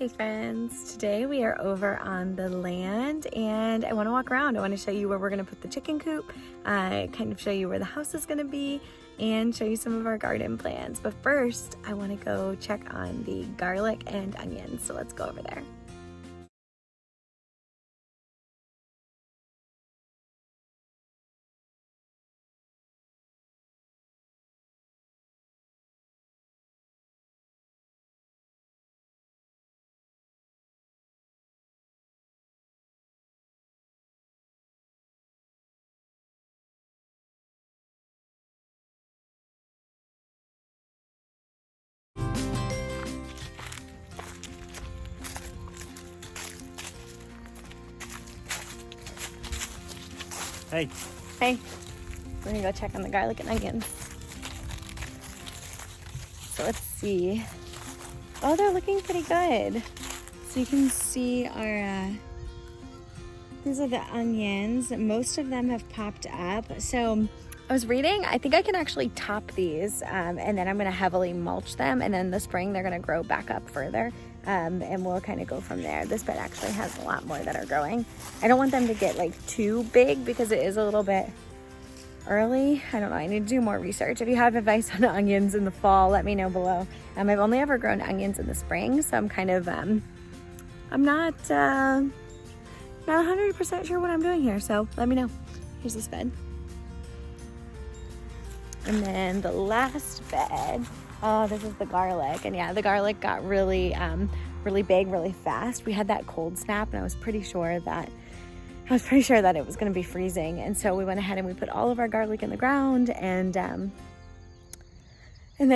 Hey friends, today we are over on the land and I want to walk around. I want to show you where we're going to put the chicken coop, kind of show you where the house is going to be, and show you some of our garden plans. But first, I want to go check on the garlic and onions, so let's go over there. Hey. Hey, we're gonna go check on the garlic and onions. So let's see. Oh, they're looking pretty good. So you can see our, these are the onions. Most of them have popped up. So I was reading, I think I can actually top these and then I'm gonna heavily mulch them, and then in the spring they're gonna grow back up further. And we'll kind of go from there. This bed actually has a lot more that are growing. I don't want them to get like too big because it is a little bit early. I don't know, I need to do more research. If you have advice on onions in the fall, let me know below. I've only ever grown onions in the spring, so I'm kind of, I'm not 100% sure what I'm doing here, so let me know. Here's this bed. And then the last bed, oh, this is the garlic. And yeah, the garlic got really, really big, really fast. We had that cold snap and I was pretty sure that it was gonna be freezing. And so we went ahead and we put all of our garlic in the ground, and then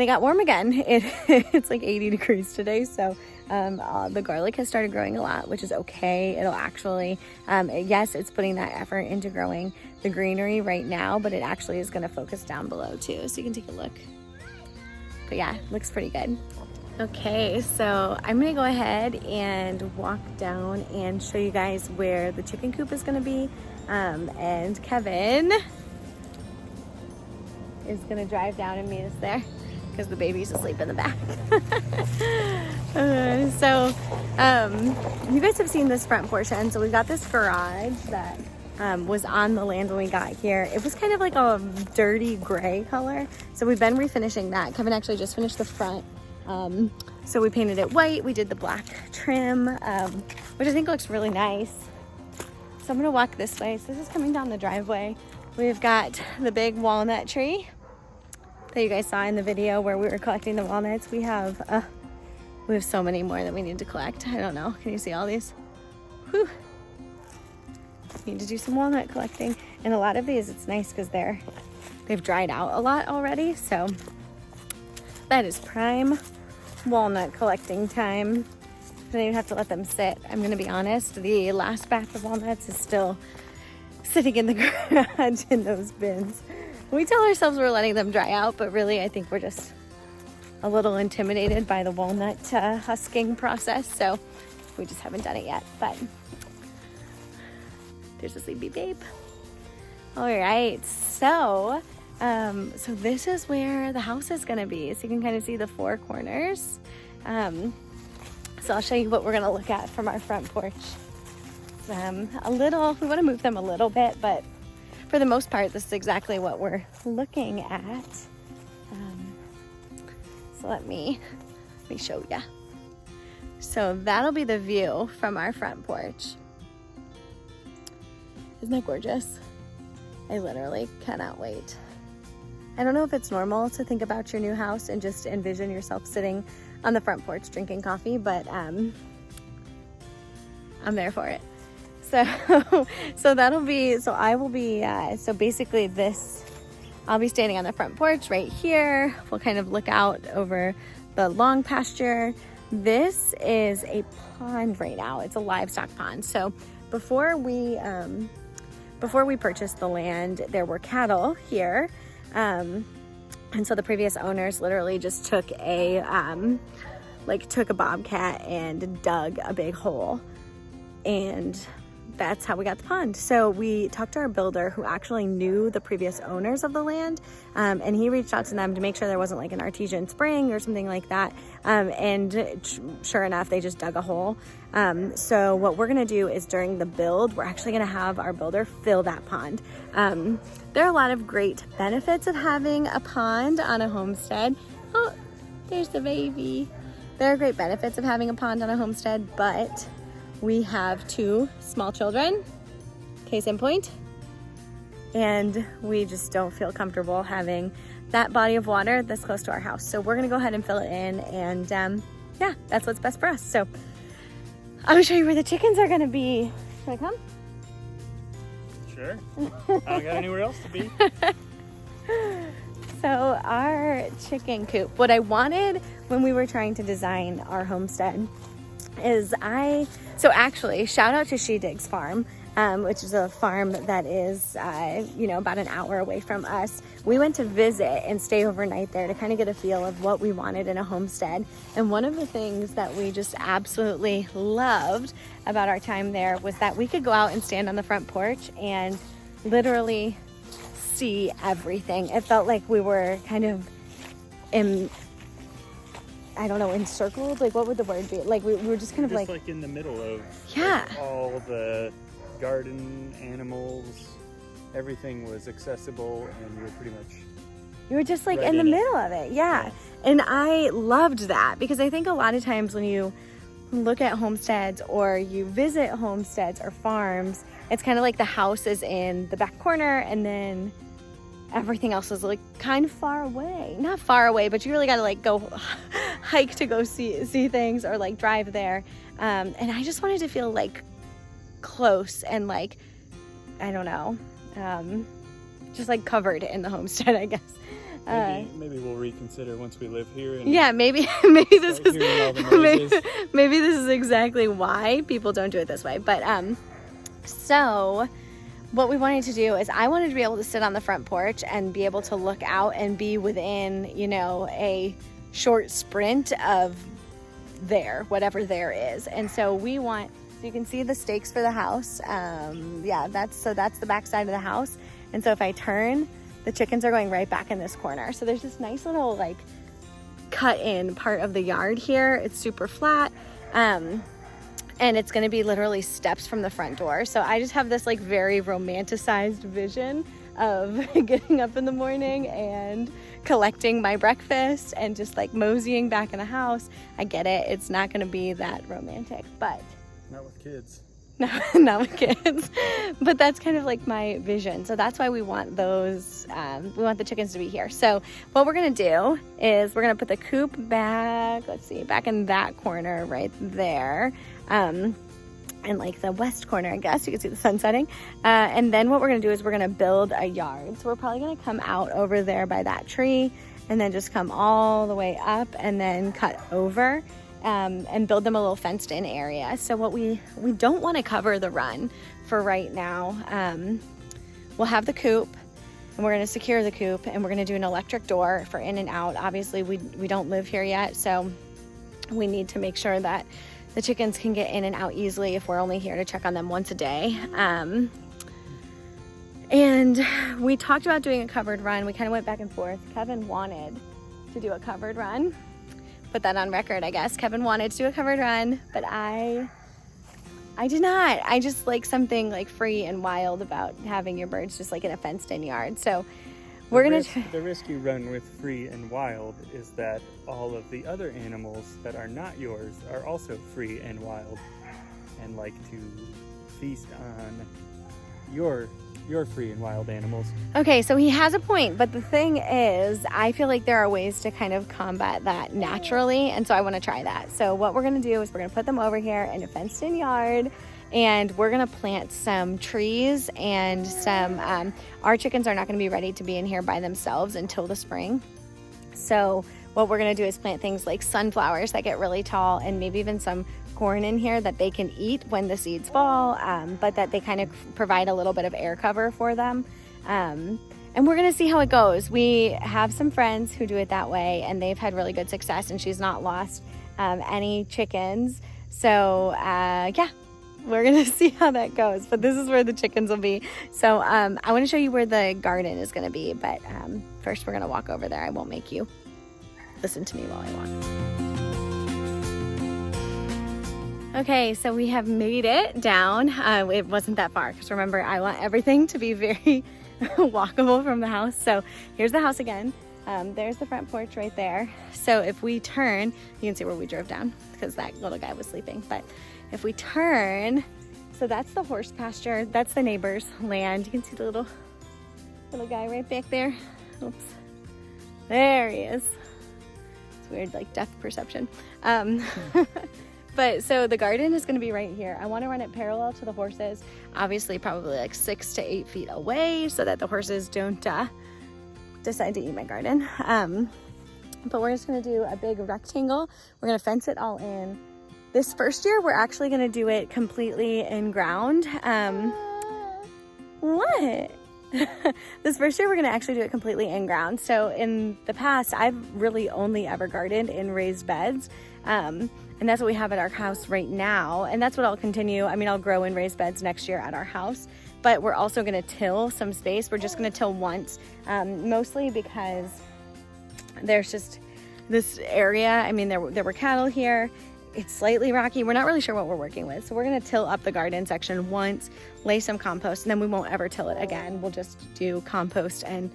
it got warm again. It's like 80 degrees today. So the garlic has started growing a lot, which is okay. It'll actually, yes, it's putting that effort into growing the greenery right now, but it actually is gonna focus down below too. So you can take a look. But yeah, looks pretty good. Okay, so I'm gonna go ahead and walk down and show you guys where the chicken coop is gonna be. And Kevin is gonna drive down and meet us there because the baby's asleep in the back. You guys have seen this front portion. So we got this garage that was on the land when we got here. It was kind of like a dirty gray color. So we've been refinishing that. Kevin actually just finished the front. So we painted it white. We did the black trim, which I think looks really nice. So I'm gonna walk this way. So this is coming down the driveway. We've got the big walnut tree that you guys saw in the video where we were collecting the walnuts. We have so many more that we need to collect. I don't know. Can you see all these? Whew. Need to do some walnut collecting. And a lot of these, it's nice because they've dried out a lot already. So that is prime walnut collecting time. Don't even have to let them sit. I'm gonna be honest, the last batch of walnuts is still sitting in the garage in those bins. We tell ourselves we're letting them dry out, but really I think we're just a little intimidated by the walnut husking process, so we just haven't done it yet. But there's a sleepy babe. All right, so this is where the house is gonna be. So you can kind of see the four corners. So I'll show you what we're gonna look at from our front porch. We wanna move them a little bit, but for the most part, this is exactly what we're looking at. So let me show you. So that'll be the view from our front porch. Isn't that gorgeous? I literally cannot wait. I don't know if it's normal to think about your new house and just envision yourself sitting on the front porch drinking coffee, but I'm there for it. So basically I'll be standing on the front porch right here. We'll kind of look out over the long pasture. This is a pond right now. It's a livestock pond. So before we purchased the land, there were cattle here. And so the previous owners literally just took a bobcat and dug a big hole. And that's how we got the pond. So we talked to our builder who actually knew the previous owners of the land, and he reached out to them to make sure there wasn't like an artesian spring or something like that. And sure enough, they just dug a hole. So what we're gonna do is during the build, we're actually gonna have our builder fill that pond. There are a lot of great benefits of having a pond on a homestead. Oh, there's the baby. There are great benefits of having a pond on a homestead, but we have 2 small children, case in point, and we just don't feel comfortable having that body of water this close to our house. So we're gonna go ahead and fill it in, and yeah, that's what's best for us. So I'm gonna show you where the chickens are gonna be. Should I come? Sure. I don't got anywhere else to be. So our chicken coop, what I wanted when we were trying to design our homestead is so actually shout out to She Digs Farm, which is a farm that is, about an hour away from us. We went to visit and stay overnight there to kind of get a feel of what we wanted in a homestead. And one of the things that we just absolutely loved about our time there was that we could go out and stand on the front porch and literally see everything. It felt like we were kind of encircled, like what would the word be? Like we were just kind of like in the middle of yeah, like, all the garden animals, everything was accessible, and you were just like right in the in middle of it. Yeah. And I loved that because I think a lot of times when you look at homesteads or you visit homesteads or farms, it's kind of like the house is in the back corner and then everything else is like kind of far away. Not far away, but you really got to like go hike to go see things or like drive there. And I just wanted to feel like close and like, I don't know, just like covered in the homestead, I guess. Maybe we'll reconsider once we live here. And yeah, maybe this is maybe this is exactly why people don't do it this way. But so what we wanted to do is I wanted to be able to sit on the front porch and be able to look out and be within, a short sprint of whatever there is. And so so you can see the stakes for the house. That's the back side of the house. And so if I turn, the chickens are going right back in this corner. So there's this nice little like cut in part of the yard here. It's super flat. And it's gonna be literally steps from the front door. So I just have this like very romanticized vision of getting up in the morning and collecting my breakfast and just like moseying back in the house. I get it, it's not gonna be that romantic, but. Not with kids. No, not with kids. But that's kind of like my vision. So that's why we want those, we want the chickens to be here. So what we're gonna do is we're gonna put the coop back, back in that corner right there. And like the west corner, I guess you can see the sun setting. And then what we're gonna do is we're gonna build a yard. So we're probably gonna come out over there by that tree and then just come all the way up and then cut over. And build them a little fenced in area. So what we don't want to cover the run for right now. We'll have the coop and we're going to secure the coop and we're going to do an electric door for in and out. Obviously we don't live here yet, so we need to make sure that the chickens can get in and out easily if we're only here to check on them once a day. And we talked about doing a covered run. We kind of went back and forth. Kevin wanted to do a covered run. Put that on record, I guess. Kevin wanted to do a covered run, but I did not. I just like something like free and wild about having your birds just like in a fenced in yard. So we're going to the risk you run with free and wild is that all of the other animals that are not yours are also free and wild and like to feast on your free and wild animals. Okay, so he has a point, but the thing is, I feel like there are ways to kind of combat that naturally, and so I want to try that. So what we're going to do is we're going to put them over here in a fenced-in yard, and we're going to plant some trees and some, our chickens are not going to be ready to be in here by themselves until the spring. So what we're going to do is plant things like sunflowers that get really tall and maybe even some corn in here that they can eat when the seeds fall, but that they kind of provide a little bit of air cover for them. And we're going to see how it goes. We have some friends who do it that way and they've had really good success and she's not lost any chickens. So yeah, we're gonna see how that goes, but this is where the chickens will be. So I want to show you where the garden is gonna be, but first we're gonna walk over there. I won't make you listen to me while I walk. Okay, so we have made it down. It wasn't that far, because remember, I want everything to be very walkable from the house. So here's the house again. There's the front porch right there. So if we turn, you can see where we drove down because that little guy was sleeping. But if we turn, so that's the horse pasture. That's the neighbor's land. You can see the little guy right back there. Oops. There he is. It's weird, like depth perception. But so the garden is going to be right here. I want to run it parallel to the horses, obviously probably like 6 to 8 feet away so that the horses don't decide to eat my garden. But we're just going to do a big rectangle. We're going to fence it all in. This first year, we're actually going to do it completely in ground. What? This first year, we're going to actually do it completely in ground. So in the past, I've really only ever gardened in raised beds. And that's what we have at our house right now. And that's what I'll continue. I mean, I'll grow in raised beds next year at our house, but we're also going to till some space. We're just going to till once, mostly because there's just this area. I mean, there were cattle here. It's slightly rocky. We're not really sure what we're working with. So we're going to till up the garden section once, lay some compost, and then we won't ever till it again. We'll just do compost and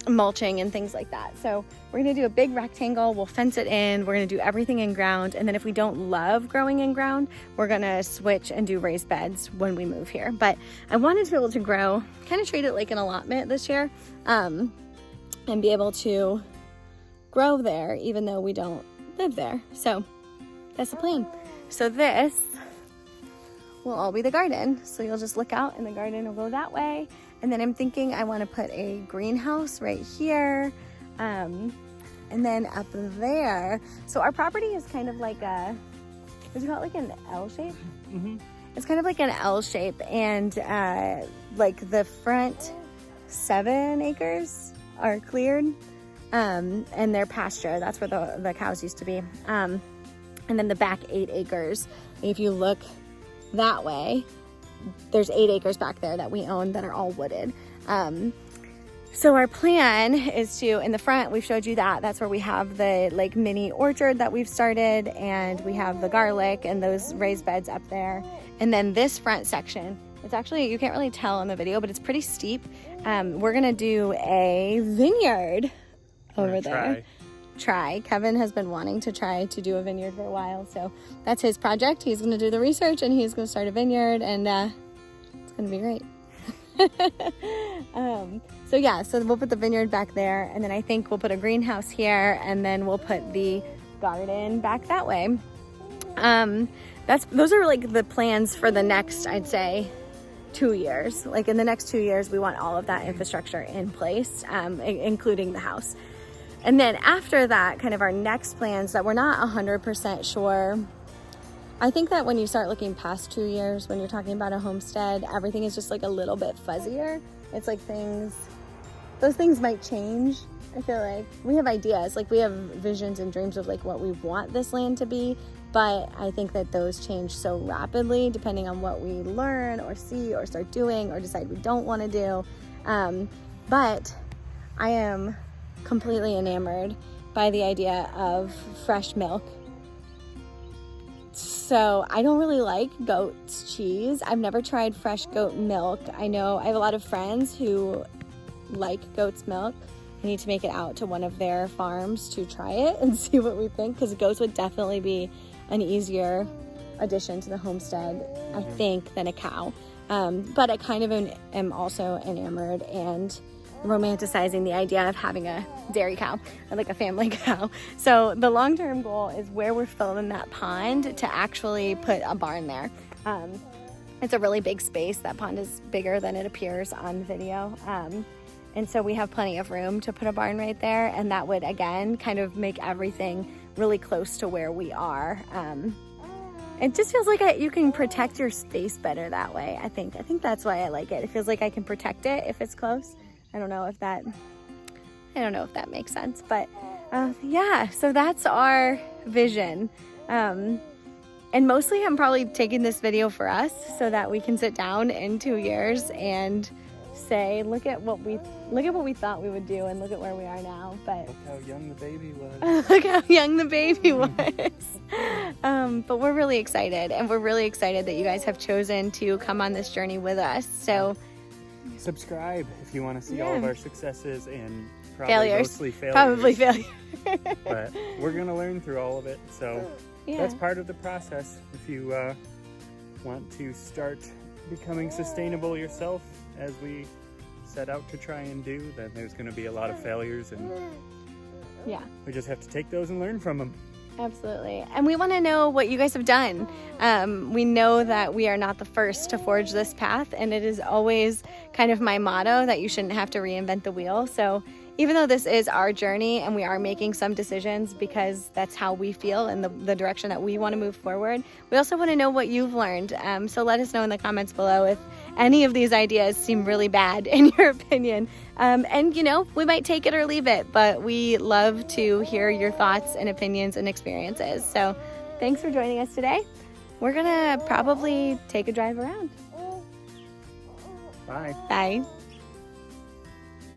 mulching and things like that. So we're going to do a big rectangle. We'll fence it in. We're going to do everything in ground. And then if we don't love growing in ground, we're going to switch and do raised beds when we move here. But I wanted to be able to grow, kind of treat it like an allotment this year, and be able to grow there even though we don't live there. So that's the plan. So this will all be the garden. So you'll just look out and the garden will go that way. And then I'm thinking I want to put a greenhouse right here. And then up there. So our property is kind of like a, would you call it like an L shape? Mm-hmm. It's kind of like an L shape. And like the front 7 acres are cleared. And they're pasture. That's where the cows used to be. And then the back 8 acres, if you look that way, there's 8 acres back there that we own that are all wooded. So our plan is to, in the front, we've showed you that's where we have the like mini orchard that we've started, and we have the garlic and those raised beds up there. And then this front section, it's actually, you can't really tell in the video, but it's pretty steep. We're gonna do a vineyard over there. Kevin has been wanting to try to do a vineyard for a while, so that's his project. He's going to do the research and he's going to start a vineyard, and it's going to be great. So yeah, so we'll put the vineyard back there, and then I think we'll put a greenhouse here, and then we'll put the garden back that way. Those are like the plans for the next, I'd say, 2 years. Like in the next 2 years, we want all of that infrastructure in place, including the house. And then after that, kind of our next plans that we're not 100% sure. I think that when you start looking past 2 years, when you're talking about a homestead, everything is just like a little bit fuzzier. It's like those things might change. I feel like we have ideas, like we have visions and dreams of like what we want this land to be. But I think that those change so rapidly depending on what we learn or see or start doing or decide we don't want to do. But I am completely enamored by the idea of fresh milk. So I don't really like goat's cheese. I've never tried fresh goat milk. I know I have a lot of friends who like goat's milk. I need to make it out to one of their farms to try it and see what we think, because goats would definitely be an easier addition to the homestead, I think, than a cow. But I kind of am also enamored and romanticizing the idea of having a dairy cow, or like a family cow. So the long-term goal is where we're filling that pond to actually put a barn there. It's a really big space. That pond is bigger than it appears on the video. And so we have plenty of room to put a barn right there. And that would, again, kind of make everything really close to where we are. It just feels like you can protect your space better that way, I think. I think that's why I like it. It feels like I can protect it if it's close. I don't know if that makes sense, but yeah, so that's our vision. And mostly I'm probably taking this video for us so that we can sit down in 2 years and say, look at what we thought we would do and look at where we are now. But look how young the baby was. look how young the baby was. But we're really excited, and we're really excited that you guys have chosen to come on this journey with us. So subscribe if you want to see all of our successes and failures. Mostly failures. Probably failure. But we're going to learn through all of it. So that's part of the process. If you want to start becoming sustainable yourself, as we set out to try and do, then there's going to be a lot of failures, and we just have to take those and learn from them. Absolutely. And we want to know what you guys have done. We know that we are not the first to forge this path, and it is always kind of my motto that you shouldn't have to reinvent the wheel. So even though this is our journey and we are making some decisions because that's how we feel and the direction that we want to move forward, we also want to know what you've learned. So let us know in the comments below if any of these ideas seem really bad in your opinion. And you know, we might take it or leave it, but we love to hear your thoughts and opinions and experiences. So thanks for joining us today. We're gonna probably take a drive around. Bye. Bye.